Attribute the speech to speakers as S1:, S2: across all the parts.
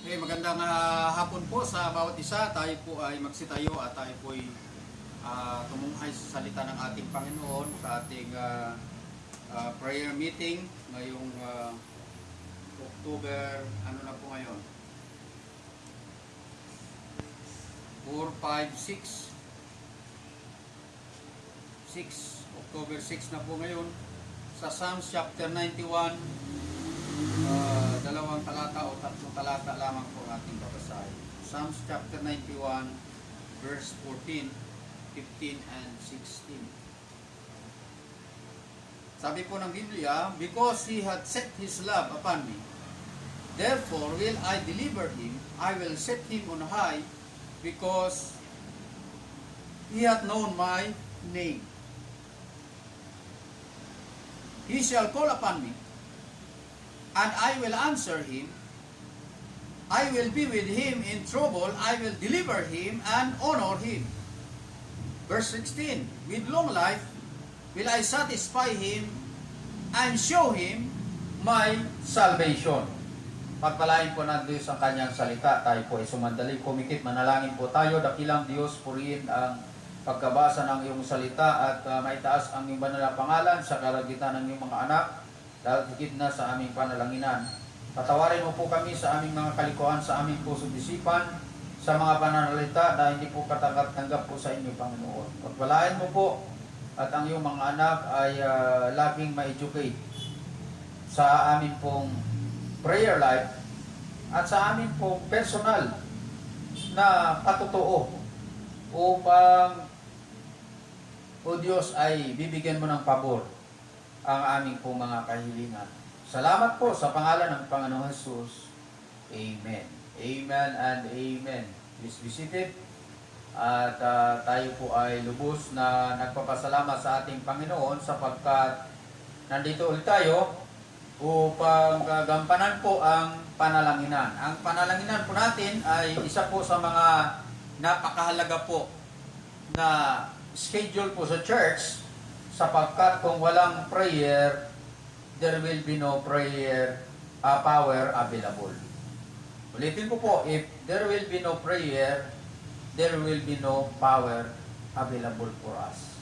S1: Okay, magandang hapon po sa bawat isa. Tayo po ay magsitayo at tayo po ay tumunghay sa salita ng ating Panginoon sa ating prayer meeting ngayong October, ano na po ngayon? 4, 5, 6. October 6 na po ngayon. Sa Psalms chapter 91, dalawang talata o tatlong talata lamang po ating babasahin. Psalms chapter 91, verse 14, 15, and 16. Sabi po ng Biblia, "Because He had set His love upon me, therefore will I deliver Him, I will set Him on high, because He hath known my name. He shall call upon me, and I will answer him. I will be with him in trouble. I will deliver him and honor him." Verse 16, "With long life will I satisfy him and show him my salvation." Pagpalain po ng Diyos ang kanyang salita. Tayo po ay sumandali, kumikit, manalangin po tayo. Dakilang Diyos, purihin ang pagkabasa ng iyong salita at maitaas ang iyong banal na pangalan sa karagitan ng iyong mga anak. Dahil higit na sa aming panalanginan. Patawarin mo po kami sa aming mga kalikuan, sa aming puso't isipan, sa mga pananalita na hindi po katanggap po sa inyo, Panginoon. Pagpalain mo po at ang iyong mga anak ay laging ma-educate sa amin pong prayer life at sa amin pong personal na patotoo upang, O Diyos, ay bibigyan mo ng pabor ang aming pong mga kahilingan. Salamat po sa pangalan ng Panginoong Jesus. Amen. Amen and amen. Please be seated. At tayo po ay lubos na nagpapasalamat sa ating Panginoon sapagkat nandito ulit tayo upang gampanan po ang panalanginan. Ang panalanginan po natin ay isa po sa mga napakahalaga po na schedule po sa church, sapagkat kung walang prayer, there will be no prayer power available. Ulitin ko po, if there will be no prayer, there will be no power available for us.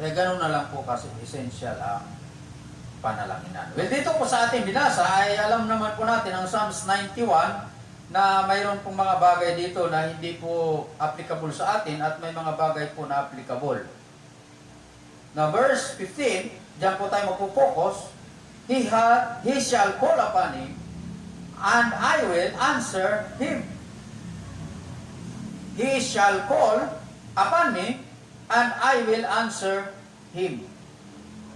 S1: Kaya ganun na lang po kasi essential ang panalanginan. Well, dito po sa ating binasa ay alam naman po natin ang Psalms 91 na mayroon pong mga bagay dito na hindi po applicable sa atin at may mga bagay po na applicable. Na verse 15, diyan po tayo magpo-focus. He shall call upon him, and I will answer him. He shall call upon me, and I will answer him.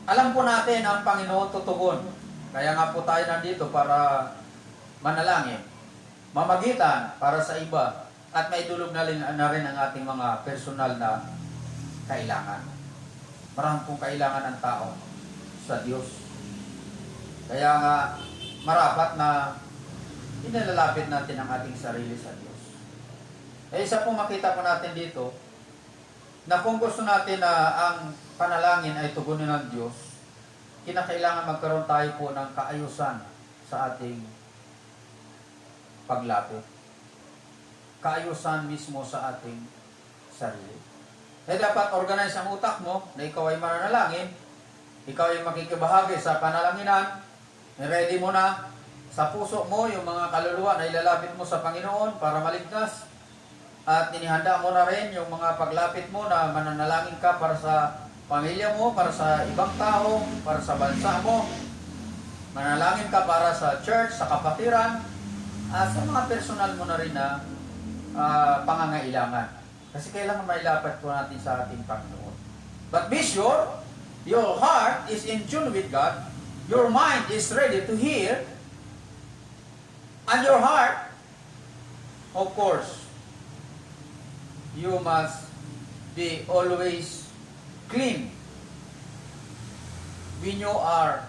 S1: Alam po natin ang Panginoon tutugon. Kaya nga po tayo nandito para manalangin, mamagitan para sa iba, at maidulog na rin ang ating mga personal na kailangan. Marami pong kailangan ng tao sa Diyos. Kaya nga, marapat na inalalapit natin ang ating sarili sa Diyos. Isa pong makita po natin dito, na kung gusto natin na ang panalangin ay tugunin ng Diyos, kinakailangan magkaroon tayo po ng kaayusan sa ating paglapit. Kaayusan mismo sa ating sarili. Dapat organize ang utak mo na ikaw ay mananalangin, ikaw ay makikibahagi sa panalanginan, ready mo na sa puso mo yung mga kaluluwa na ilalapit mo sa Panginoon para maligtas, at inihanda mo na rin yung mga paglapit mo na mananalangin ka para sa pamilya mo, para sa ibang tao, para sa bansa mo, manalangin ka para sa church, sa kapatiran, at sa mga personal mo na rin na pangangailangan. Kasi kailangan mailapat po natin sa ating Panginoon. But be sure, your heart is in tune with God, your mind is ready to hear, and your heart, of course, you must be always clean when you are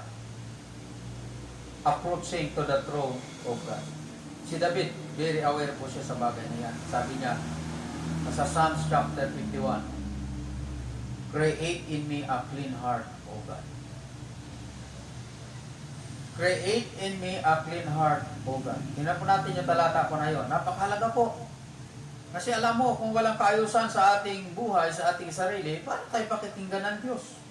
S1: approaching to the throne of God. Si David, very aware po siya sa bagay na yan. Sabi niya, sa Psalms chapter 51, "Create in me a clean heart, O God." Create in me a clean heart, O God. Tingnan po natin yung talata po na yun. Napakahalaga po. Kasi alam mo, kung walang kaayusan sa ating buhay, sa ating sarili, paano tayo pakikinggan ng Diyos?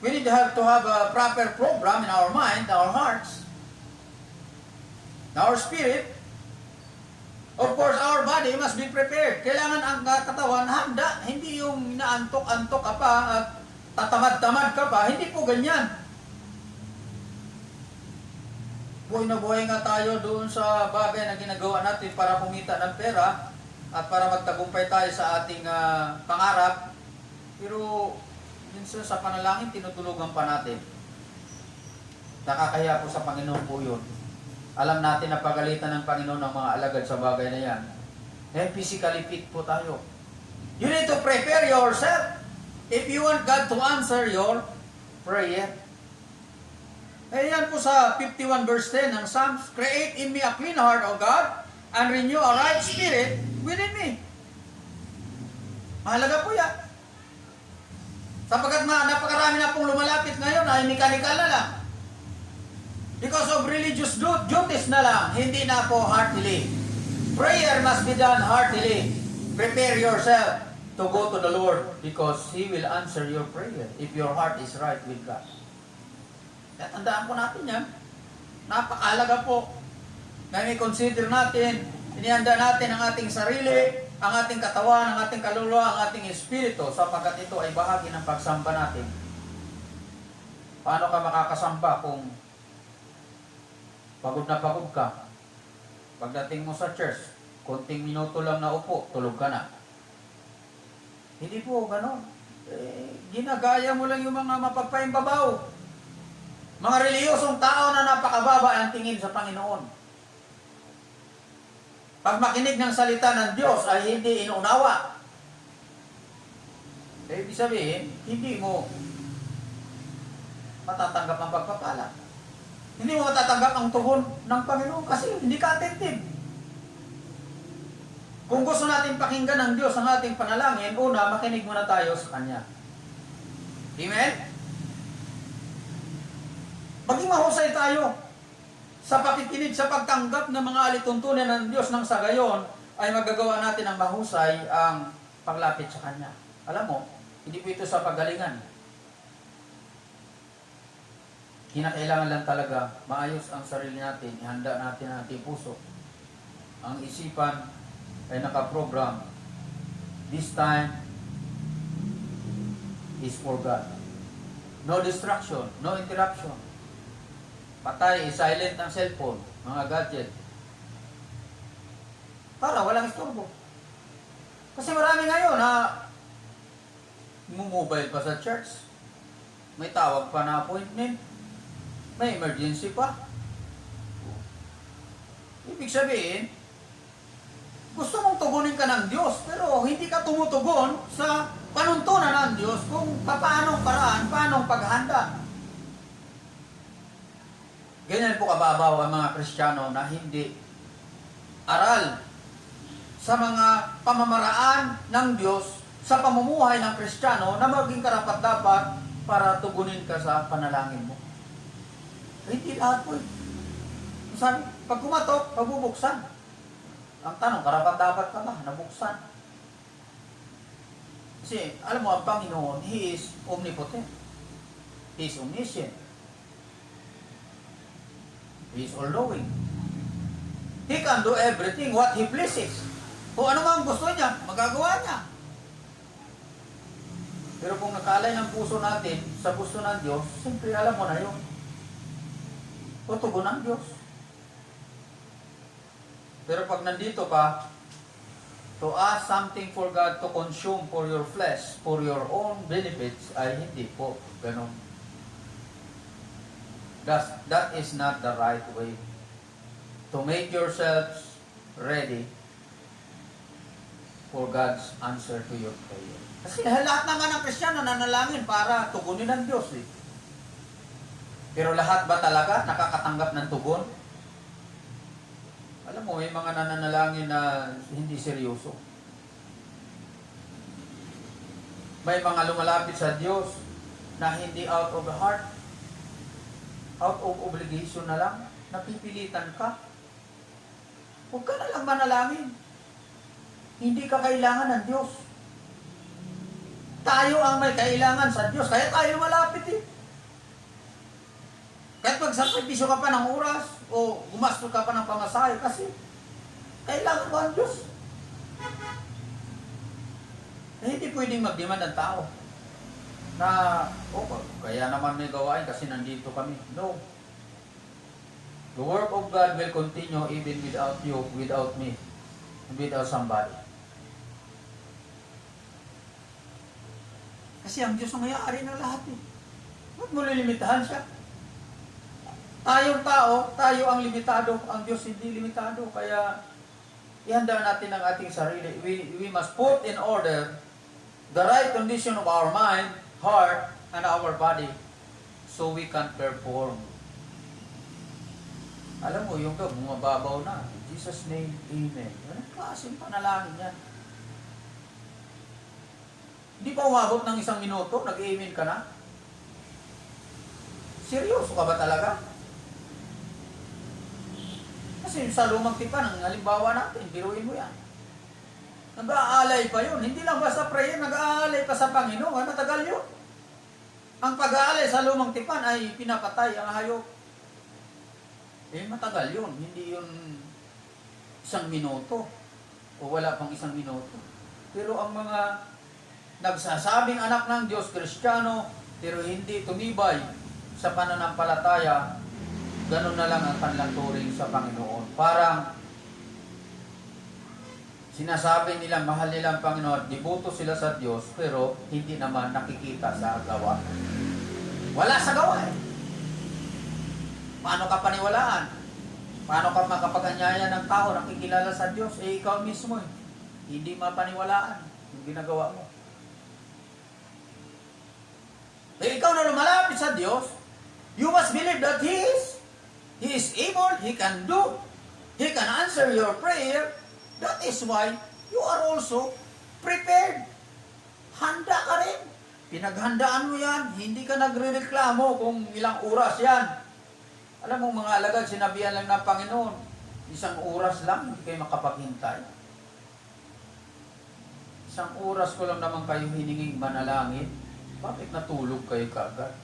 S1: We need to have a proper program in our mind, our hearts, our spirit. Of course, our body must be prepared. Kailangan ang katawan handa, hindi yung naantok-antok ka pa at tatamad-tamad ka pa. Hindi po ganyan. Buhay na buhay nga tayo doon sa bagay na ginagawa natin para kumita ng pera at para magtagumpay tayo sa ating pangarap. Pero minsan sa panalangin, tinutulugan pa natin. Nakakahiya po sa Panginoon po yun. Alam natin na pagalitan ng Panginoon ng mga alagad sa bagay na yan. Then physically fit po tayo. You need to prepare yourself if you want God to answer your prayer. Eh yan po sa 51 verse 10 ng Psalms, create in me a clean heart, O God, and renew a right spirit within me. Mahalaga po yan. Sapagkat napakarami na pong lumalapit ngayon ay mechanical na lang. Because of religious duties na lang, hindi na po heartily. Prayer must be done heartily. Prepare yourself to go to the Lord because He will answer your prayer if your heart is right with God. Tandaan po natin yan. Napakahalaga po na i-consider natin, inihanda natin ang ating sarili, ang ating katawan, ang ating kaluluwa, ang ating espiritu sapagkat ito ay bahagi ng pagsamba natin. Paano ka makakasamba kung pagod na pagod ka? Pagdating mo sa church, konting minuto lang na upo, tulog ka na. Hindi po ganon. Ginagaya mo lang yung mga mapagpaimbabaw. Mga reliyosong tao na napakababa ang tingin sa Panginoon. Pag makinig ng salita ng Diyos ay hindi inuunawa. Ibig sabihin, hindi mo matatanggap ang pagpapala. Hindi mo matatanggap ang tugon ng Panginoon kasi hindi ka attentive. Kung gusto natin pakinggan ng Diyos ang ating panalangin, una, makinig muna tayo sa Kanya. Amen? Maging mahusay tayo sa pakikinig, sa pagtanggap ng mga alituntunin ng Diyos nang sa gayon ay magagawa natin ang mahusay ang paglapit sa Kanya. Alam mo, hindi po ito sa pagalingan. Kinakailangan lang talaga maayos ang sarili natin, ihanda natin ang ating puso. Ang isipan ay nakaprogram. This time is for God. No distraction, no interruption. Patay, silent ang cellphone, mga gadget. Para walang istorbo. Kasi marami ngayon na mumobile pa sa church. May tawag pa na appointment. May emergency pa. Ibig sabihin, gusto mong tugunin ka ng Diyos, pero hindi ka tumutugon sa panuntunan ng Diyos kung paanong paraan, paanong paghanda. Ganyan po kababaw ang mga Kristiyano na hindi aral sa mga pamamaraan ng Diyos sa pamumuhay ng Kristiyano na maging karapat-dapat para tugunin ka sa panalangin mo. Hindi lahat po. Sabi, pag kumatok, pagbubuksan. Ang tanong, karapat-dapat ka ba? Nabuksan. Kasi, alam mo, ang Panginoon, He is omnipotent. He is omniscient. He is all-knowing. He can do everything what He pleases. Kung ano man gusto niya, magagawa niya. Pero kung nakalay ng puso natin sa gusto ng Diyos, siyempre alam mo na yun. Tutugon ng Diyos. Pero pag nandito ka, to ask something for God to consume for your flesh, for your own benefits, ay hindi po ganun. That is not the right way to make yourselves ready for God's answer to your prayer. Kasi lahat naman ng Kristiyano nanalangin para tugunin ng Diyos. Pero lahat ba talaga nakakatanggap ng tugon? Alam mo, may mga nananalangin na hindi seryoso. May mga lumalapit sa Diyos na hindi out of the heart.
S2: out of obligation na lang, napipilitan ka. Huwag ka na lang manalangin. Hindi ka kailangan ng Diyos. Tayo ang may kailangan sa Diyos, kaya tayo malapit eh. Kahit magsakripisyo ka pa ng oras, o gumasto ka pa ng pamasahe, kasi kailangan mo ang Diyos. Eh, hindi pwedeng mag-demand ang tao na, kaya naman may gawain kasi nandito kami. No. The work of God will continue even without you, without me, and without somebody. Kasi ang Diyos ang may-ari ng lahat eh. Huwag mo lilimitahan siya. Tayong tao, tayo ang limitado. Ang Diyos hindi limitado. Kaya, ihanda natin ang ating sarili. We must put in order the right condition of our mind, heart, and our body so we can perform. Alam mo, yung bumababaw na. In Jesus' name, Amen. Anong klaseng panalangin yan? Hindi pa umabot ng 1 minuto, nag-amen ka na? Seryoso ka ba talaga? Kasi sa lumang tipan, ang halimbawa natin, biruin mo yan. Nag-aalay pa yun. Hindi lang basta prayer, nag-aalay pa sa Panginoon. Matagal yun. Ang pag-aalay sa lumang tipan ay pinapatay ang hayop. Eh, matagal yun. Hindi yun 1 minuto. O wala pang 1 minuto. Pero ang mga nagsasabing anak ng Diyos, Kristiyano, pero hindi tumibay sa pananampalataya, ganun na lang ang kanilang turing sa Panginoon. Parang sinasabi nila, mahal nila ang Panginoon, diboto sila sa Diyos, pero hindi naman nakikita sa gawa. Wala sa gawa eh. Paano ka paniwalaan? Paano ka makapag-anyaya ng tao nakikilala sa Diyos? Eh, ikaw mismo eh. Hindi mapaniwalaan yung ginagawa mo. Eh, ikaw na lumalapit sa Diyos, you must believe that He is able, He can do, He can answer your prayer. That is why you are also prepared. Handa ka rin. Pinaghandaan mo yan. Hindi ka nagre-reklamo kung ilang oras yan. Alam mo mga alagad, sinabihan lang ng Panginoon, 1 oras lang, hindi kayo makapaghintay. 1 oras ko lang naman kayo hininging manalangin. Bakit natulog kayo kaagad?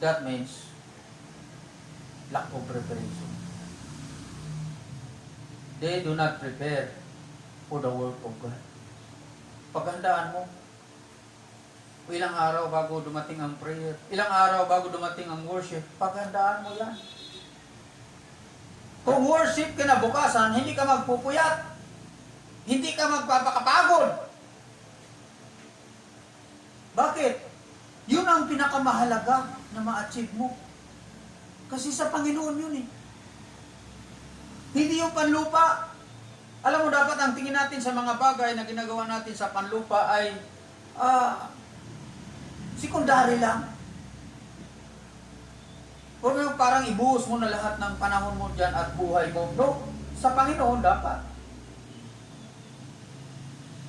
S2: That means lack of preparation. They do not prepare for the work of God. Paghandaan mo. Ilang araw bago dumating ang prayer. Ilang araw bago dumating ang worship. Paghandaan mo yan. Kung worship kinabukasan, hindi ka magpupuyat. Hindi ka magpapakapagod. Bakit? Yun ang pinakamahalaga na ma-achieve mo. Kasi sa Panginoon yun eh. Hindi yung panlupa. Alam mo, dapat ang tingin natin sa mga bagay na ginagawa natin sa panlupa ay sekundary lang. Huwag yung parang ibuhos mo na lahat ng panahon mo dyan at buhay mo. No, sa Panginoon dapat.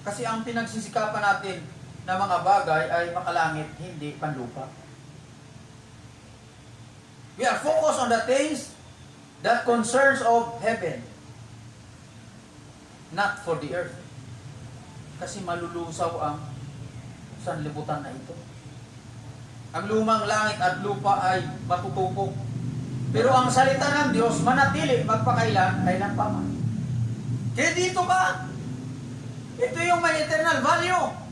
S2: Kasi ang pinagsisikapan natin na mga bagay ay makalangit, hindi panlupa. We are focused on the things that concerns of heaven, not for the earth. Kasi malulusaw ang sanlibutan na ito. Ang lumang langit at lupa ay matutupok. Pero ang salita ng Diyos manatili magpakailan, kailan pa man. Kaya dito ka, ito yung may eternal value.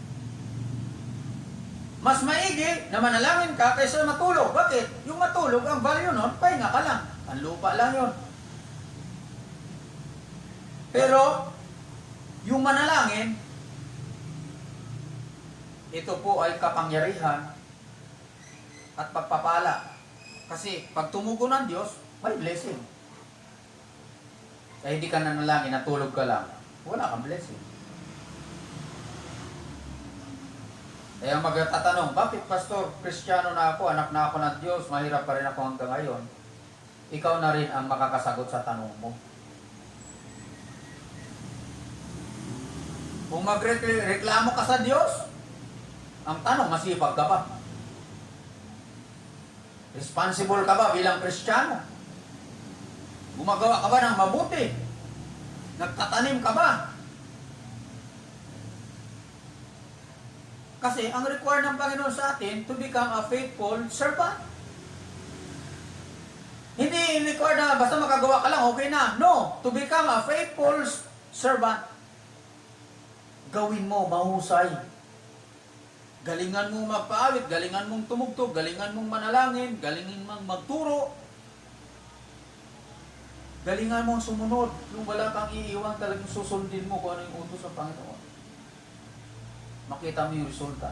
S2: Mas maigi na manalangin ka kaysa matulog. Bakit? Yung matulog, ang value nun, pahinga ka lang. Ang lupa lang yun. Pero, yung manalangin, ito po ay kapangyarihan at pagpapala. Kasi, pag tumugon ng Diyos, may blessing. Kaya hindi ka nanalangin, natulog ka lang, wala kang blessing. Kaya magtatanong, bakit Pastor, Kristiyano na ako, anak na ako ng Diyos, mahirap pa rin ako hanggang ngayon? Ikaw na rin ang makakasagot sa tanong mo. Kung magreklamo ka sa Diyos, ang tanong, masipag ka ba? Responsible ka ba bilang Kristiyano? Gumagawa ka ba ng mabuti? Nagtatanim ka ba? Kasi ang require ng Panginoon sa atin to become a faithful servant. Hindi require na basta makagawa ka lang, okay na. No, to become a faithful servant. Gawin mo, mahusay. Galingan mong magpaawit, galingan mong tumugtog, galingan mong manalangin, galingan mong magturo. Galingan mong sumunod. Yung wala kang iiwan, talagang susundin mo kung ano yung utos ng Panginoon. Makita mo yung resulta.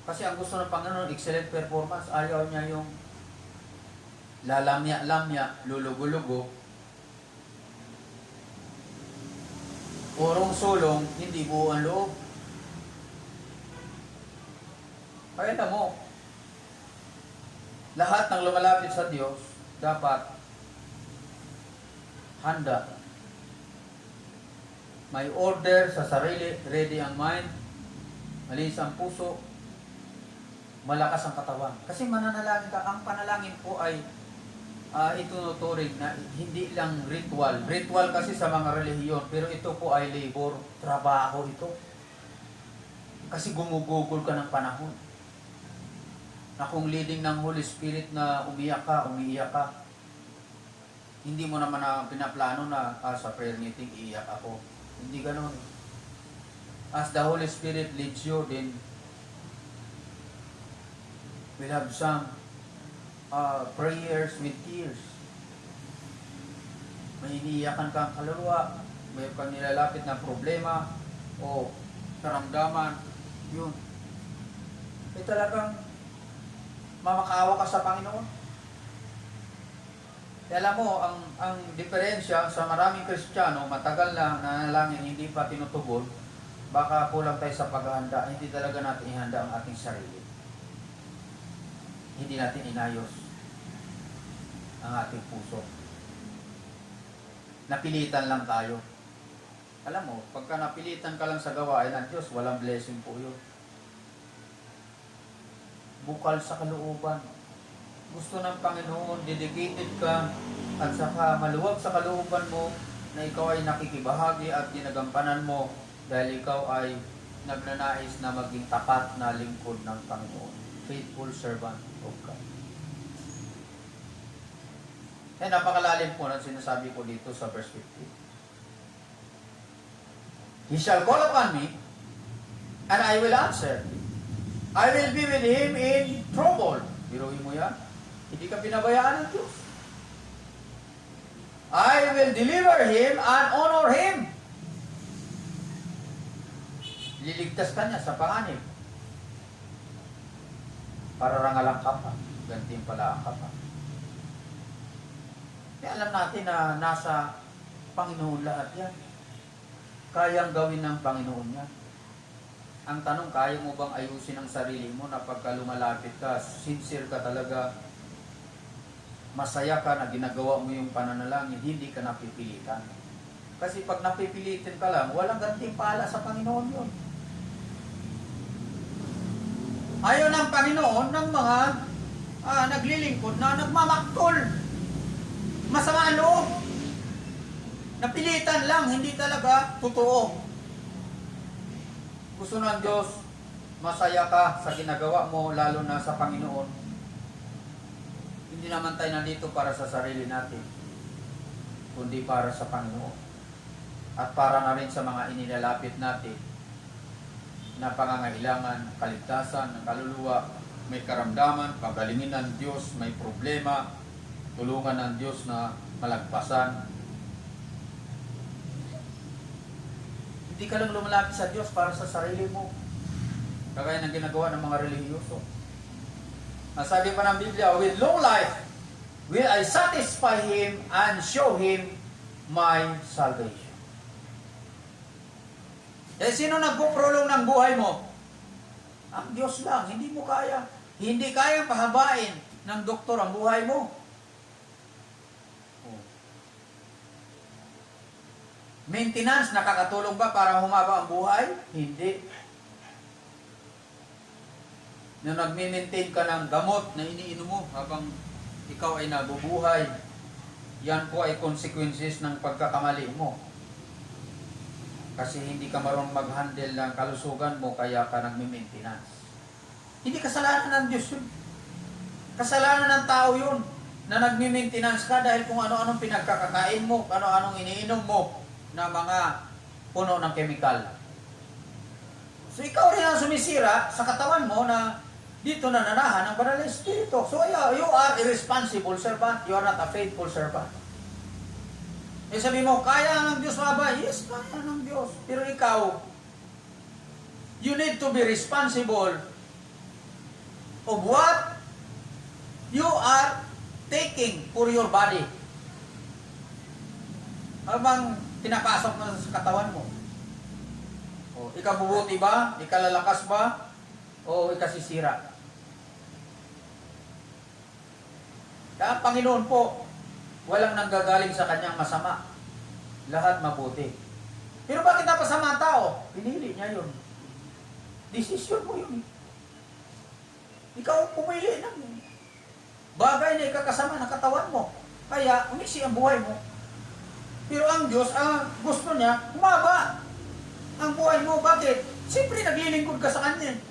S2: Kasi ang gusto ng Panginoon, excellent performance. Ayaw niya yung lalamya-lamya, lulugo-lugo, urong-sulong, hindi buo ang loob. Kaya na mo, lahat ng lumalapit sa Diyos, dapat handa. May order sa sarili, ready ang mind, malinis ang puso, malakas ang katawan. Kasi mananalangin ka, ang panalangin po ay itunuturing na hindi lang ritual. Ritual kasi sa mga relihiyon, pero ito po ay labor, trabaho ito. Kasi gumugugol ka ng panahon. Na kung leading ng Holy Spirit na umiyak ka, hindi mo naman na pinaplano na sa prayer meeting, iiyak ako. Hindi ganon. As the Holy Spirit leads you, then we'll have some prayers with tears. May iniiyakan kang kaluluwa, may kang nilalapit na problema o karamdaman, yun. Eh talagang mamakaawa ka sa Panginoon. Kaya alam mo, ang diferensya sa maraming Kristiyano, matagal na nanalangin, hindi pa tinutugon, baka kulang tayo sa paghahanda, hindi talaga natin ihanda ang ating sarili. Hindi natin inayos ang ating puso. Napilitan lang tayo. Alam mo, pagka napilitan ka lang sa gawain ng Diyos, walang blessing po yun. Bukal sa kalooban. Gusto ng Panginoon, dedicated ka, at saka maluwag sa kalooban mo na ikaw ay nakikibahagi at ginagampanan mo dahil ikaw ay nagnanais na maging tapat na lingkod ng Panginoon. Faithful servant of God. Eh, napakalalim po ng sinasabi ko dito sa verse 15. He shall call upon me, and I will answer. I will be with him in trouble. Biruin mo yan. Hindi ka pinabayaan ng Diyos. I will deliver him and honor him. Liligtas ka niya sa panganib. Para rangalang ka pa. Gantimpalaan ka pa. Kaya alam natin na nasa Panginoon lahat yan. Kayang gawin ng Panginoon yan. Ang tanong, kaya mo bang ayusin ang sarili mo na pagka lumalapit ka, sincere ka talaga, masaya ka na ginagawa mo yung pananalangin, hindi ka napipilitan. Kasi pag napipilitin ka lang, walang gantimpala sa Panginoon yun. Ayaw ng Panginoon ng mga naglilingkod na nagmamaktol. Masama ang loob. Napilitan lang, hindi talaga totoo. Gusto ng Diyos, masaya ka sa ginagawa mo, lalo na sa Panginoon. Hindi naman tayo nandito para sa sarili natin, kundi para sa Panginoon. At para na rin sa mga inilalapit natin na pangangailangan, kaligtasan, ng kaluluwa, may karamdaman, pagalingin ng Diyos, may problema, tulungan ng Diyos na malagpasan. Hindi ka lang lumalapit sa Diyos para sa sarili mo. Kagaya ng ginagawa ng mga relihiyoso. Sabi pa ng Biblia, with long life will I satisfy him and show him my salvation. Eh, sino nagpuprolong ng buhay mo? Ang Diyos lang, hindi mo kaya. Hindi kaya pahabain ng doktor ang buhay mo. Maintenance, nakakatulong ba para humaba ang buhay? Hindi. na nagme-maintain ka ng gamot na iniinom mo habang ikaw ay nabubuhay, yan po ay consequences ng pagkakamali mo. Kasi hindi ka marunong mag-handle ng kalusugan mo, kaya ka nagme-maintenance. Hindi kasalanan ng Diyos yun. Kasalanan ng tao yun, na nagme-maintenance ka dahil kung ano-anong pinagkakakain mo, ano-anong iniinom mo na mga puno ng chemical. So ikaw rin ang sumisira sa katawan mo na dito nananahan ng banal na espiritu. So you are irresponsible servant, you are not a faithful servant. Eh sabi mo, kaya ng Diyos ba? Yes, kaya ng Diyos. Pero ikaw, you need to be responsible of what you are taking for your body. Habang pinapasok mo sa katawan mo. O, ikabubuti ba? Ikalalakas ba? O ikasisira? Kaya ang Panginoon po, walang nanggagaling sa kanyang masama. Lahat mabuti. Pero bakit napasama ang tao? Pinili niya yun. Desisyon mo yun. Ikaw pumili ng bagay na ikakasama ng katawan mo. Kaya umiksi ang buhay mo. Pero ang Diyos, gusto niya, humaba ang buhay mo. Bakit? Siyempre naglilingkod ka sa Kanya.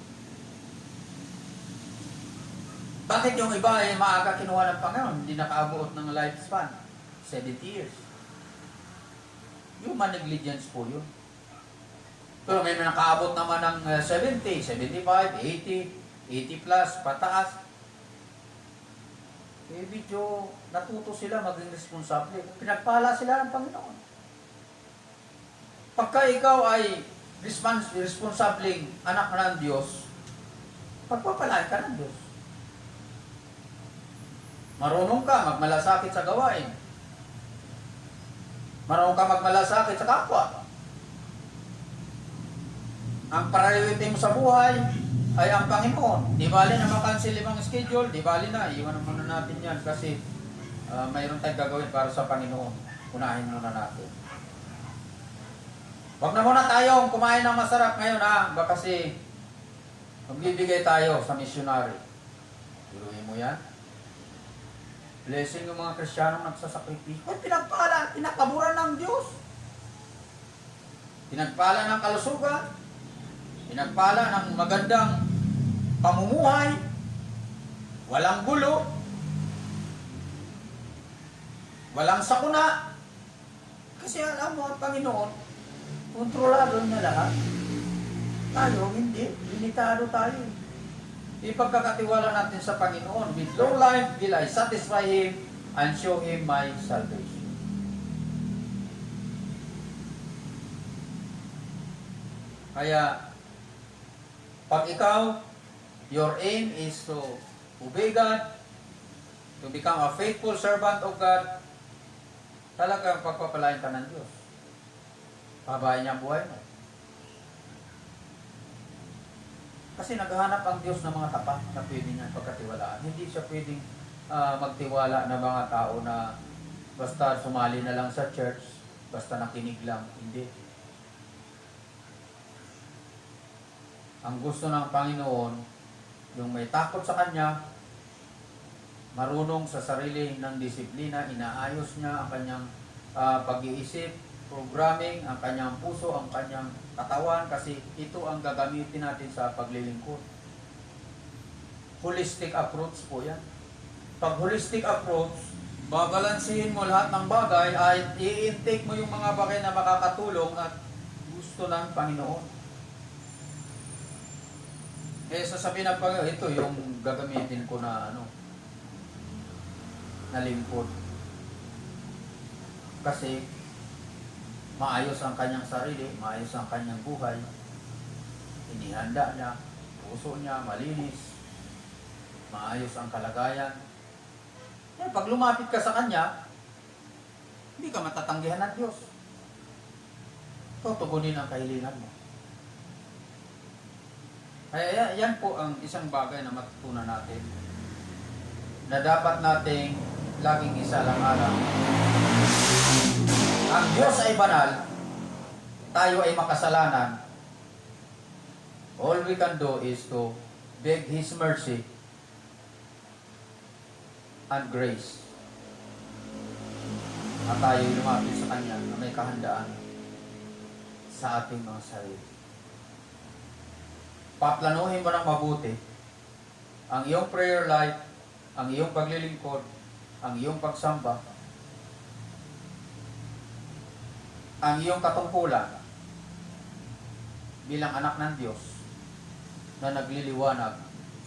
S2: Bakit yung iba ay maaga kinuha ng Panginoon, hindi nakaabot ng lifespan? 70 years. Human negligence po yun. Pero may nakaabot naman ng 70, 75, 80, 80 plus, pataas. Eh, medyo natuto sila maging responsable. Pinagpala sila ng Panginoon. Pagka ikaw ay responsabling anak ng Diyos, pagpapalain ka ng Diyos. Marunong ka magmalasakit sa gawain. Marunong ka magmalasakit sa kapwa. Ang priority mo sa buhay ay ang Panginoon. Di bali na makancel ibang schedule, di bali na, iwan muna natin yan kasi mayroon tayong gagawin para sa Panginoon. Unahin muna natin. Huwag na muna tayong kumain ng masarap ngayon baka kasi magbibigay tayo sa missionary. Turuin mo yan. Blessing yung mga Kristiyanong nagsasakripisyo. Ay, pinagpala, pinakaburan ng Diyos. Pinagpala ng kalusugan. Pinagpala ng magandang pamumuhay. Walang gulo. Walang sakuna. Kasi alam mo, ang Panginoon, kontrolado niya lahat. Tayo, hindi. Limitado tayo. Ipagkakatiwala natin sa Panginoon. With long life will I satisfy Him and show Him my salvation. Kaya, pag ikaw, your aim is to obey God, to become a faithful servant of God, talagang pagpapalain ka ng Diyos. Pabayan niya ang buhay mo. Kasi naghahanap ang Diyos ng mga tapat na pwede niya pagkatiwalaan. Hindi siya pwedeng magtiwala ng mga tao na basta sumali na lang sa church, basta nakinig lang. Hindi. Ang gusto ng Panginoon, yung may takot sa Kanya, marunong sa sarili ng disiplina, inaayos niya ang kanyang pag-iisip, programming, ang kanyang puso, ang kanyang katawan, kasi ito ang gagamitin natin sa paglilingkod. Holistic approach po yan. Pag holistic approach, babalansihin mo lahat ng bagay ay i-intake mo yung mga bagay na makakatulong at gusto ng Panginoon. Eh sasabihin ng Panginoon, ito yung gagamitin ko na na lingkod. Kasi maayos ang kanyang sarili, maayos ang kanyang buhay, inihanda niya, puso niya, malinis, maayos ang kalagayan. Eh, pag lumapit ka sa Kanya, hindi ka matatanggihan ng Diyos. Tutugunin ang kahilingan mo. Kaya yan po ang isang bagay na matutunan natin, na dapat nating laging isa lang alam. Ang Diyos ay banal, tayo ay makasalanan. All we can do is to beg His mercy and grace. At tayo'y lumapit sa Kanya na may kahandaan sa ating mga sarili. Paplanuhin mo ng mabuti ang iyong prayer life, ang iyong paglilingkod, ang iyong pagsamba, ang iyong katungkulan bilang anak ng Diyos na nagliliwanag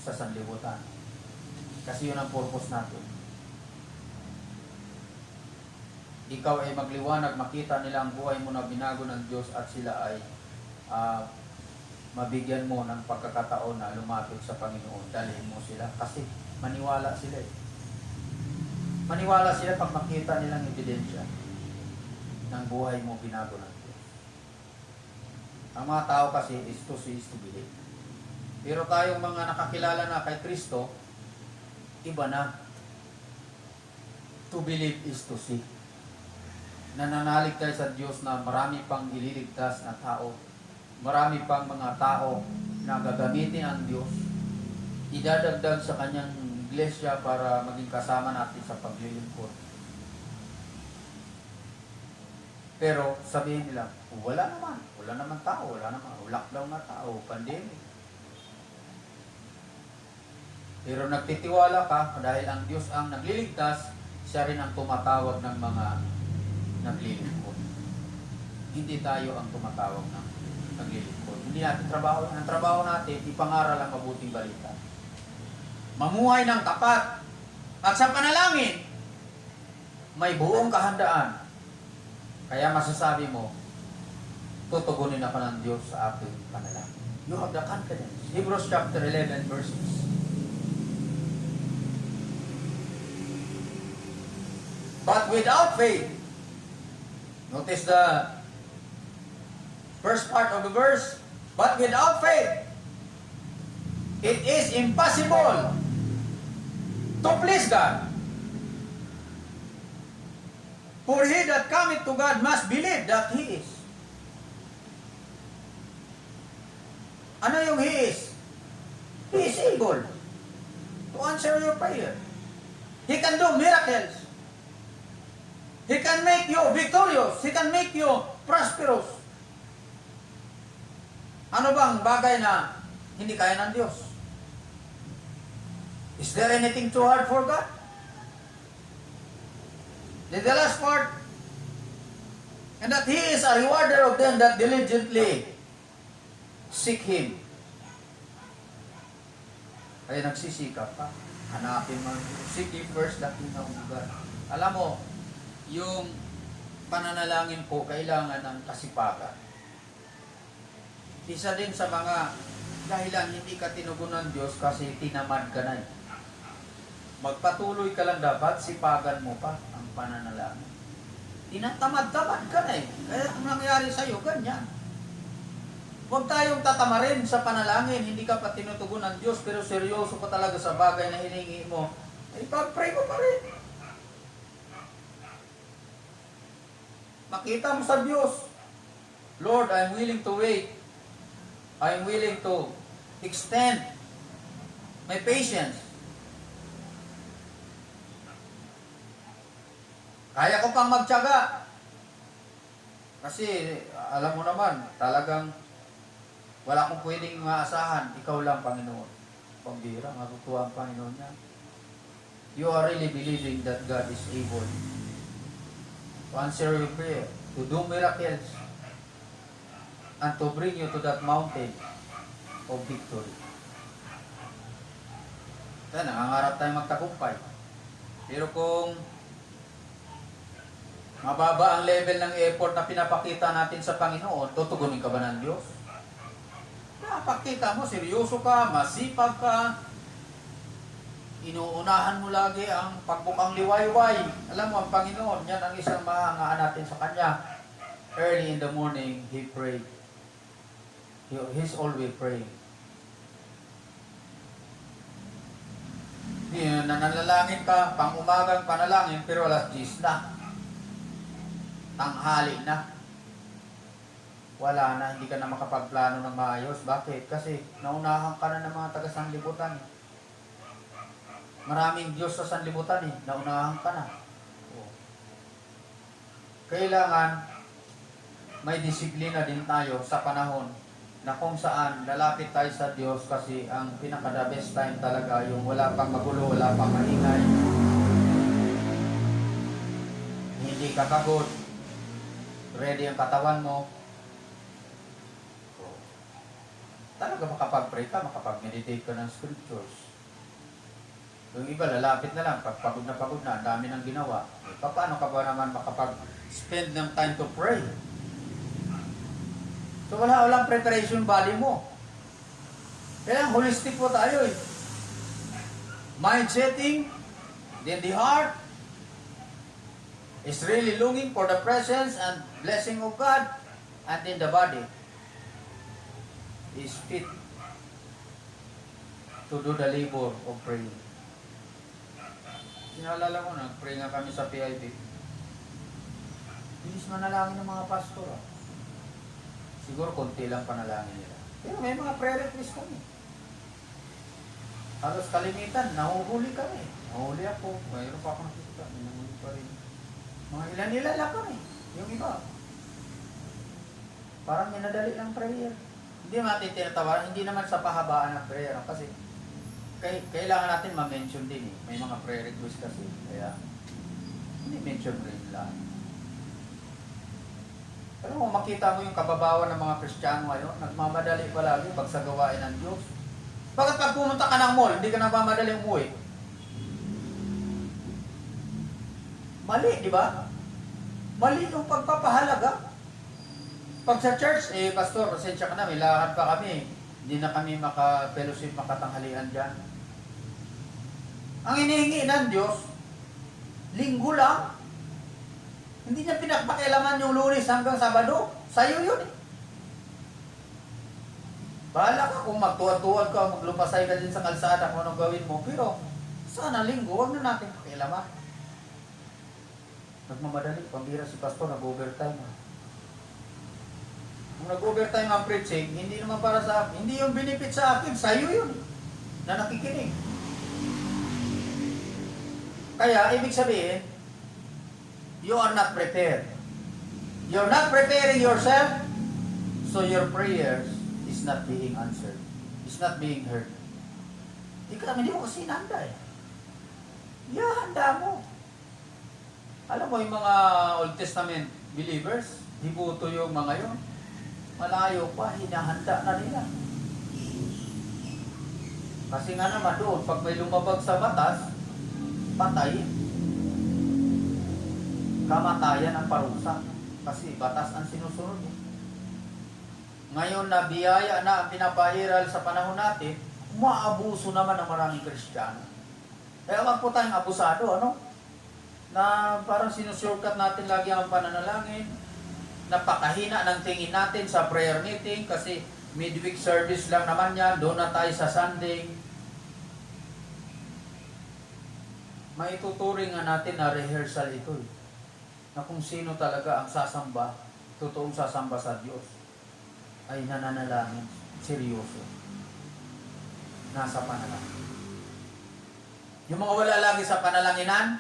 S2: sa sanlibutan. Kasi yun ang purpose natin. Ikaw ay magliwanag, makita nila ang buhay mo na binago ng Diyos at sila ay mabigyan mo ng pagkakataon na lumapit sa Panginoon. Dalhin mo sila kasi maniwala sila eh. Maniwala sila pag makita nilang ebidensya ng buhay mo binago ng Diyos. Ang mga tao kasi is to see, is to believe. Pero tayong mga nakakilala na kay Kristo, iba na. To believe is to see. Nananalig tayo sa Diyos na marami pang ililigtas na tao. Marami pang mga tao na gagamitin ang Diyos. Idadagdag sa Kanyang iglesia para maging kasama natin sa paglilingkod. Pero sabihin nila, wala naman tao, lockdown na tao, pandemic. Pero nagtitiwala ka dahil ang Diyos ang nagliligtas, siya rin ang tumatawag ng mga naglilingkod. Hindi tayo ang tumatawag ng naglilingkod. Hindi natin trabaho. Ang trabaho natin, ipangaral ang mabuting balita. Mamuhay ng tapat. At sa panalangin, may buong kahandaan. Kaya masasabi mo, tutugunin ako ng Diyos sa ating panalangin. You have the confidence. Hebrews chapter 11 verse 6. But without faith, notice the first part of the verse, but without faith, it is impossible to please God. For he that cometh to God must believe that He is. Ano yung He is? He is able to answer your prayer. He can do miracles. He can make you victorious. He can make you prosperous. Ano bang bagay na hindi kaya ng Diyos? Is there anything too hard for God? The last part, and that He is a rewarder of them that diligently seek Him. Kaya nagsisikap pa. Hanapin mo. Seek ye first the kingdom of God. Alam mo, yung pananalangin po kailangan ng kasipagan. Isa din sa mga dahilan hindi ka tinugunan ng Diyos kasi tinamad ka na. Magpatuloy ka lang dapat, sipagan mo pa ang pananalangin. Tinatamad-tamad ka na eh. Kaya ang nangyari sa'yo, ganyan. Huwag tayong tatamarin sa panalangin, hindi ka pa tinutugunan ng Diyos, pero seryoso ka talaga sa bagay na hiningi mo. Ay, pag-pray mo pa rin. Makita mo sa Diyos, Lord, I'm willing to wait. I'm willing to extend my patience. Kaya ko pang magtiyaga. Kasi, alam mo naman, talagang wala akong pwedeng maasahan. Ikaw lang, Panginoon. Pambira, matutuwa ang Panginoon niya. You are really believing that God is able to answer your prayer, to do miracles, and to bring you to that mountain of victory. Kaya nangangarap tayo magtagumpay. Pero kung mababa ang level ng effort na pinapakita natin sa Panginoon, tutugunin ka ba ng Diyos? Napakita mo, seryoso ka, masipag ka, inuunahan mo lagi ang pagbukang liwayway. Alam mo, ang Panginoon, yan ang isang mahangaan natin sa Kanya. Early in the morning, He prayed. He's always praying. Nananalangin ka, pang-umagang panalangin, pero alas 10 na. Tanghali na. wala na, hindi ka na makapagplano ng maayos. Bakit? Kasi naunahan ka na ng mga taga-sanlibutan. Maraming Diyos sa sanlibutan eh. Naunahan ka na. Kailangan may disiplina din tayo sa panahon na kung saan lalapit tayo sa Diyos, kasi ang pinaka-the best time talaga yung wala pang magulo, wala pang maingay, hindi ka pagod, ready ang katawan mo. Talaga makapag-pray ka, makapag-meditate ka ng scriptures. Yung iba lalapit na lang, pag pagod na, ang dami nang ginawa. Paano ka ba naman makapag-spend ng time to pray? So walang preparation body mo. Kaya holistic po tayo eh. Mind setting, then the heart is really longing for the presence and blessing of God, and then the body is fit to do the labor of praying. Sinalala ko, nag-pray nga kami sa PIB. Bilis manalangin ng mga pastor. Siguro konti lang panalangin nila. Pero may mga prayer request kami. Halos kalimitan, nahuhuli kami. Nahuli ako. Mayroon pa ako nakikita. May nahuli pa rin. Mga ilan-ilan lang kami. Yung iba. Parang minadali lang prayer. Hindi natin tinatawaran. Hindi naman sa pahabaan ng prayer. Kasi kailangan natin ma-mention din eh. May mga prayer request kasi. Kaya hindi mention rin lang. Pero kung makita mo yung kababawan ng mga Kristiyano ngayon, nagmamadali palagi pag sa gawain ng Diyos. Bakit pag pumunta ka ng mall, hindi ka nagmamadali umuwi? Mali, di ba? Mali yung pagpapahalaga. Pag sa church, pastor, pasensya ka na, may lakad pa kami. Hindi na kami maka-fellowship, makatanghalian dyan. Ang hinihingi ng Diyos, linggo lang. Hindi niya pinagpakialaman yung Lunes hanggang Sabado. Sa'yo yun eh. Bahala ka kung magtuwad-tuwad ka, maglupasay ka din sa kalsada kung anong gawin mo. Pero sana linggo, huwag na natin pakialaman. Nagmamadali, pambira si pastor, nag-overtime. Kung nag-overtime ang preaching, hindi naman para sa akin. Hindi yung benefit sa akin, sa'yo yun. Na nakikinig. Kaya, ibig sabihin, you are not prepared. You're not preparing yourself, so your prayers is not being answered. It's not being heard. Hindi mo kasi hinanda eh. Handa mo. Alam mo yung mga Old Testament believers, hibuto yung mga yun. Malayo pa, hinahanda na nila. Kasi nga naman doon, pag may lumabag sa batas, patay. Kamatayan ang parusa. Kasi batas ang sinusunod. Ngayon na biyaya na ang pinapahiral sa panahon natin, umaabuso naman ang maraming Kristiyano. Kaya wag po tayong abusado, ano? Na parang sinusurkat natin lagi ang pananalangin, napakahina ng tingin natin sa prayer meeting kasi midweek service lang naman yan, doon na tayo sa Sunday. Maituturing nga natin na rehearsal ito eh. Na kung sino talaga ang sasamba, totoong sasamba sa Diyos, ay nananalangin, seryoso. Nasa panalangin. Yung mga wala lagi sa panalanginan,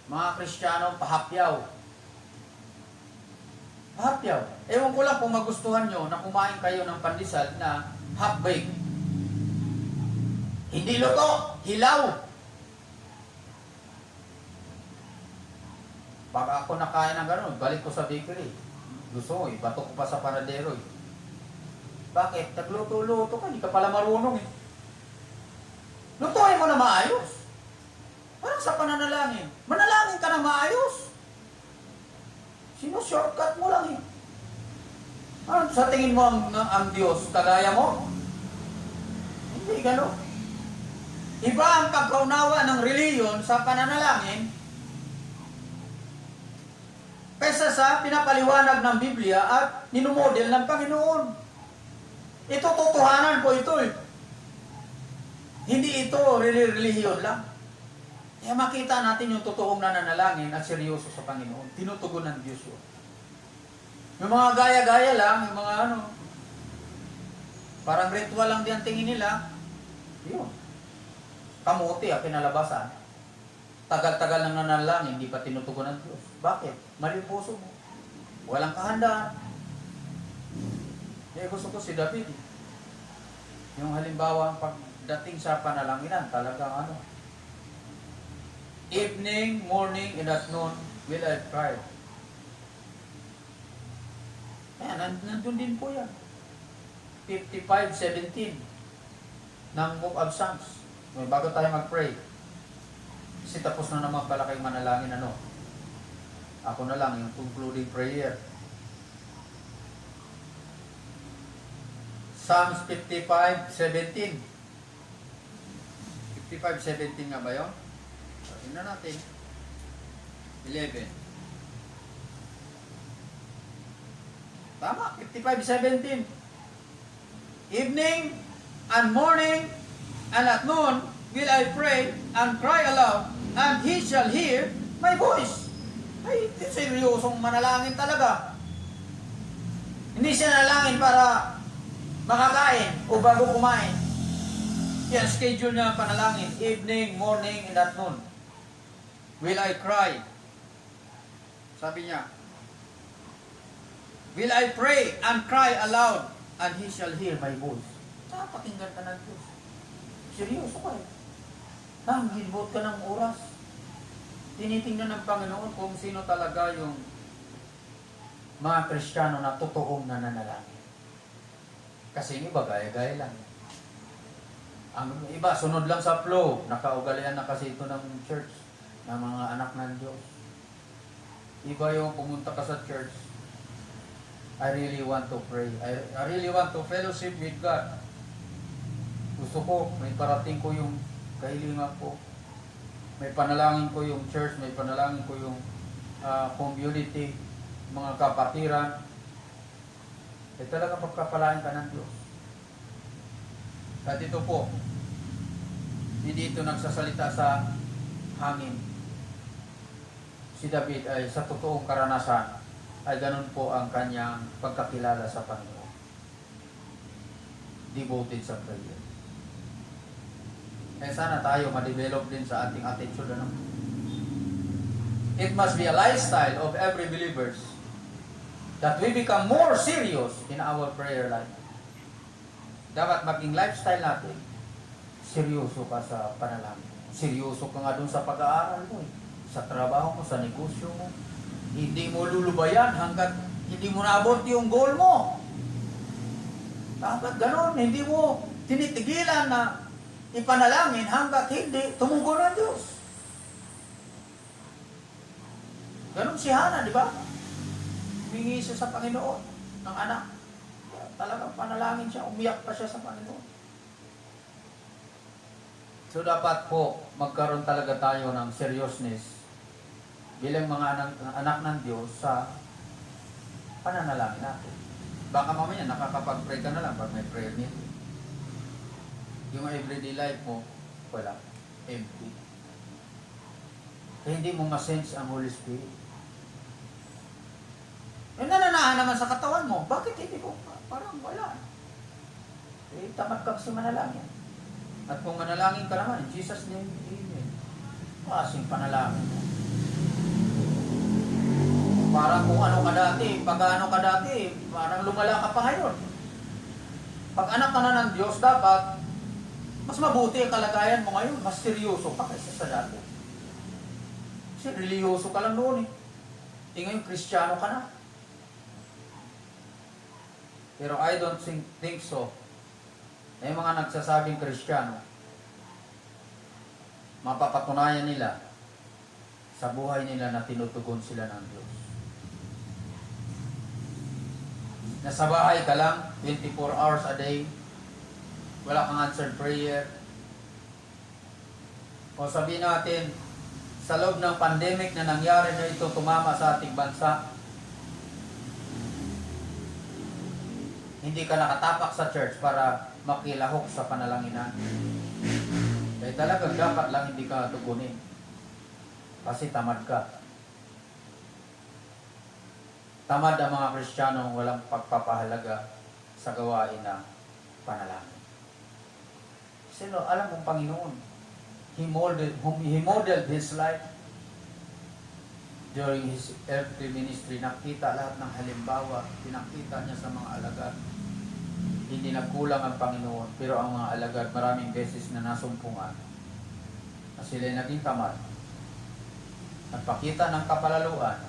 S2: mga Kristiyano, pahapyaw. Pahapyaw. Ewan ko lang kung magustuhan nyo na kumain kayo ng pandesal na half-baked. Hindi luto, hilaw. Pag ako nakain ng gano'n, balik ko sa bakery. Gusto ko, bato ko pa sa panadero. Bakit? Tagluto-luto ka, hindi ka pala marunong eh. Lutuin mo na maayos. Parang sa pananalangin. Manalangin ka na maayos. Sino-shortcut mo lang eh. Ano sa tingin mo ang Diyos? Kagaya mo? Hindi gano'n. Iba ang pagkaunawa ng reliyon sa pananalangin kaysa sa pinapaliwanag ng Biblia at ninumodel ng Panginoon. Ito totohanan po ito eh. Hindi ito relihiyon lang. Kaya makita natin yung totoong nananalangin at seryoso sa Panginoon. Tinutugon ng Diyos yun. Yung mga gaya-gaya lang, yung mga ano, parang ritual lang din ang tingin nila, yun. Kamuti ang kinalabasan. Tagal-tagal nang nanalangin, hindi pa tinutugon ng Diyos. Bakit? Mali yung puso mo. Walang kahandaan. Eh, gusto ko si David. Yung halimbawa, pagdating sa panalanginan, talagang ano, evening, morning, and at noon will I cry. Ayan, nandun din po yan. 55:17 ng Book of Psalms. Bago tayo mag-pray. Kasi tapos na naman pala kayong manalangin, ano. Ako na lang, yung concluding prayer. Psalms 55:17. 55:17 nga ba yun? Tingnan natin. 11. Tama, 55:17. Evening and morning and at noon will I pray and cry aloud, and He shall hear my voice. Ay, seryosong manalangin talaga. Hindi siya nalangin para makakain o bago kumain. Yan, schedule niya ang panalangin. Evening, morning, and at noon will I cry. Sabi niya, will I pray and cry aloud, and He shall hear my voice. Pakinggan ka ng Diyos. Seryoso ka eh. Ginbot ka ng oras. Tinitingnan ng Panginoon kung sino talaga yung mga Kristiyano na totoong nananalangin. Kasi yung iba, gaya-gaya lang. Ang iba, sunod lang sa flow. Nakaugalian na kasi ito ng church, ng mga anak ng Diyos. Iba yung pumunta ka sa church, I really want to pray. I really want to fellowship with God. Gusto ko, may parating ko yung kahilingan ko. May panalangin ko yung church, may panalangin ko yung community, mga kapatiran. Talaga pagkapalain ka ng Diyos. At ito po, hindi ito nagsasalita sa hangin. Si David ay sa totoong karanasan, ay ganun po ang kanyang pagkakilala sa Panginoon. Devoted sa prayer. Sana tayo ma-develop din sa ating attitude. Ano? It must be a lifestyle of every believers that we become more serious in our prayer life. Dapat maging lifestyle natin, seryoso ka sa panalangin. Seryoso ka nga dun sa pag-aaral mo, sa trabaho mo, sa negosyo mo. Hindi mo lulubayan hanggat hindi mo naabot yung goal mo. Dapat ganun, hindi mo tinitigilan na ipanalangin hanggat hindi tumugon ang Diyos. Ganun si Hana, di ba? Humingi siya sa Panginoon ng anak. Talagang panalangin siya, umiyak pa siya sa Panginoon. So dapat po magkaroon talaga tayo ng seriousness bilang mga anak ng Diyos sa pananalangin natin. Baka mamaya nakakapag-pray ka na lang pag may prayer meeting. Yung everyday life mo, wala. Empty. Kaya hindi mo ma-sense ang Holy Spirit. Yung nananahan naman sa katawan mo, bakit hindi ko? Parang wala. Tamad ka kasi manalangin. At kung manalangin ka naman, in Jesus' name, amen. Kasing panalangin mo. Parang kung ano ka dati, pag ano ka dati, parang lumala ka pa ngayon. Pag anak ka na ng Diyos, dapat mas mabuti ang kalagayan mo ngayon, mas seryoso ka kaysa sa dati. Kasi religyoso ka lang noon eh. Ngayon, Kristiyano ka na. Pero I don't think so. May mga nagsasabing Kristiyano, mapapatunayan nila sa buhay nila na tinutugon sila ng Diyos. Nasa bahay ka lang, 24 hours a day, wala kang answered prayer. O sabihin natin, sa loob ng pandemic na nangyari na ito tumama sa ating bansa, hindi ka nakatapak sa church para makilahok sa panalanginan. Kaya talagang dapat lang hindi ka tugunin. Kasi tamad ka. Tamad ang mga Kristiyanong walang pagpapahalaga sa gawain ng panalangin. Sino? Alam mo, Panginoon, He modeled His life during His earthly ministry. Nakita lahat ng halimbawa, pinakita niya sa mga alagad. Hindi nagkulang ang Panginoon, pero ang mga alagad maraming beses na nasumpungan na sila'y naging tamad. Nagpakita ng kapalaluan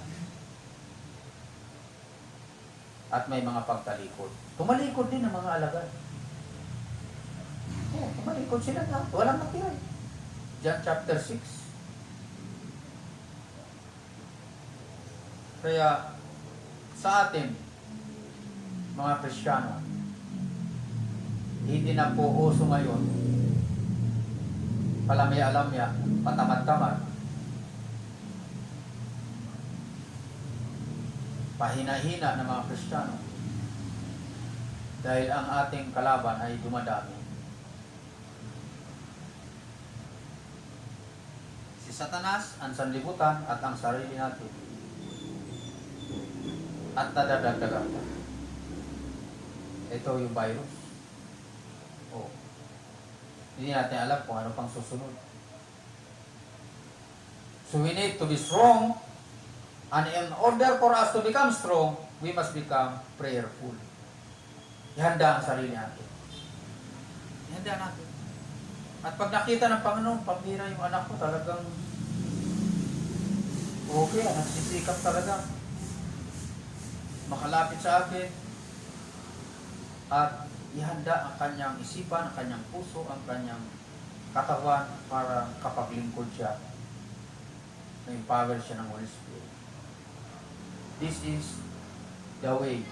S2: at may mga pagtalikod. Tumalikod din ang mga alagad. Oo, tumalikod sila na. Walang natira. John chapter 6. Kaya sa atin, mga Kristiyano, hindi na po uso ngayon palamya-alamya, patamad-tamad, pahina-hina ng mga Kristiyano dahil ang ating kalaban ay dumadami. Si Satanas, ang sanlibutan at ang sarili natin at nadadagdagan pa. Ito yung virus. Oh. Hindi natin alam kung ano pang susunod. So we need to be strong, and in order for us to become strong, we must become prayerful. Ihanda ang sarili natin. Ihanda natin. At pag nakita ng Panginoon, pambira yung anak ko, talagang okay, nagsisikap talaga makalapit sa akin at ihanda ang kanyang isipan, ang kanyang puso, ang kanyang katawan para kapaglingkod siya, na-empower siya ng Holy Spirit. This is the way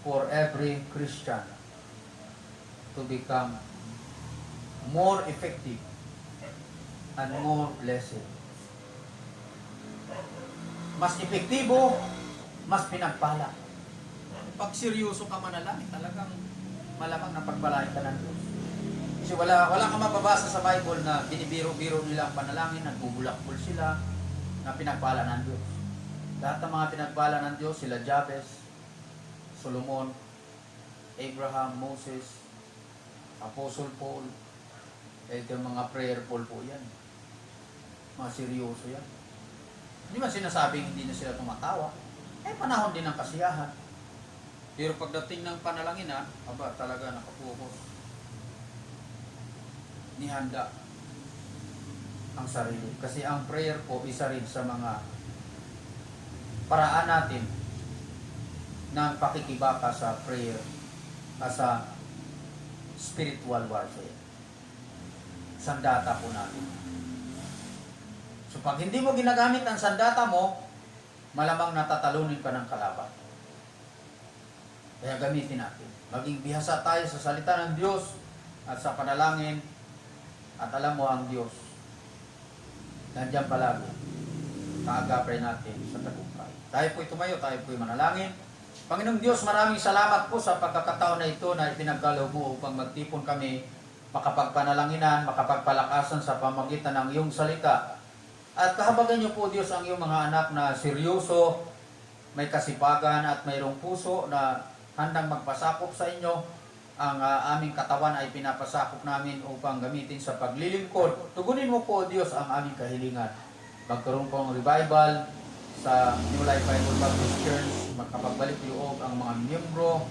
S2: for every Christian to become more effective and more blessed. Mas epektibo, mas pinagpala. Pag seryoso ka manalangin, talagang malamang na pagpalain ka ng Diyos. Kasi wala kang mababasa sa Bible na binibiro-biro nila ang panalangin, nagbubulakbol sila, na pinagpala ng Diyos. Lahat ng mga pinagpala ng Diyos, sila Jabez, Solomon, Abraham, Moses, Apostle Paul, ito yung mga prayerful po yan. Mga seryoso yan. Hindi man sinasabing hindi na sila tumatawa. Panahon din ng kasiyahan. Pero pagdating ng panalangin, talaga nakapokus. Nihanda ang sarili. Kasi ang prayer po, isa rin sa mga paraan natin ng pakikibaka sa prayer sa spiritual warfare. Sandata po natin. So pag hindi mo ginagamit ang sandata mo, malamang natatalunin ka ng kalaban. Kaya gamitin natin. Maging bihasa tayo sa salita ng Diyos at sa panalangin. At alam mo ang Diyos, nandiyan palagi. Kaagapay natin sa tagumpay. Tayo po'y tumayo, tayo po'y manalangin. Panginoong Diyos, maraming salamat po sa pagkakataon na ito na ipinagkaloob mo upang magtipon kami, makapagpanalanginan, makapagpalakasan sa pamagitan ng iyong salita. At kahabagan niyo po, Diyos, ang iyong mga anak na seryoso, may kasipagan at mayroong puso na handang magpasakop sa inyo. Ang aming katawan ay pinapasakop namin upang gamitin sa paglilingkod. Tugunin mo po, Diyos, ang aming kahilingan. Magkaroon po ng revival sa New Life Bible Baptist Church, magkapagbalik loob ang mga miyembro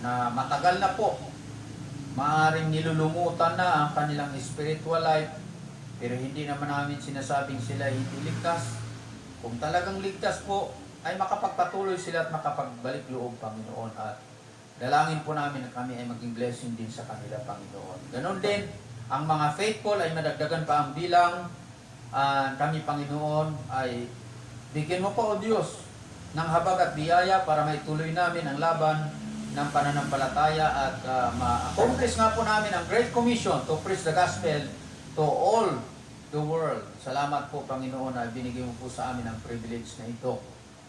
S2: na matagal na po maaring nilulumutan na ang kanilang spiritual life, pero hindi naman namin sinasabing sila hindi ligtas. Kung talagang ligtas po, ay makapagpatuloy sila at makapagbalik loob, Panginoon. At dalangin po namin na kami ay maging blessing din sa kanila, Panginoon. Ganon din, ang mga faithful ay madagdagan pa ang bilang. Kami, Panginoon, ay bigyan mo po, O Diyos, ng habag at biyaya para maituloy namin ang laban ng pananampalataya at ma-accomplish nga po namin ang Great Commission to preach the gospel to all the world. Salamat po, Panginoon, na binigay mo po sa amin ang privilege na ito.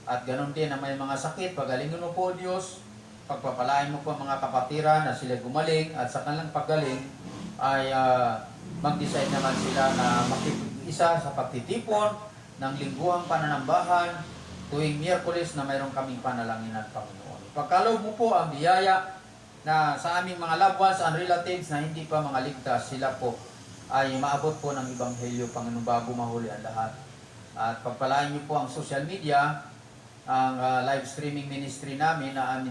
S2: At ganon din na may mga sakit, pagalingin mo po, Diyos. Pagpapalain mo po ang mga kapatiran na sila gumaling at sa kanilang paggaling ay mag-decide naman sila na makipag-isa sa pagtitipon ng lingguhang pananambahan tuwing Miyerkules na mayroon kaming panalanginan, Panginoon. Pagkaloob mo po ang biyaya na sa aming mga loved ones and relatives na hindi pa mga ligtas, sila po ay maabot po ng Ebanghelyo, Panginoon, bago mahuli ang lahat. At pagpalain niyo po ang social media, ang live streaming ministry namin na amin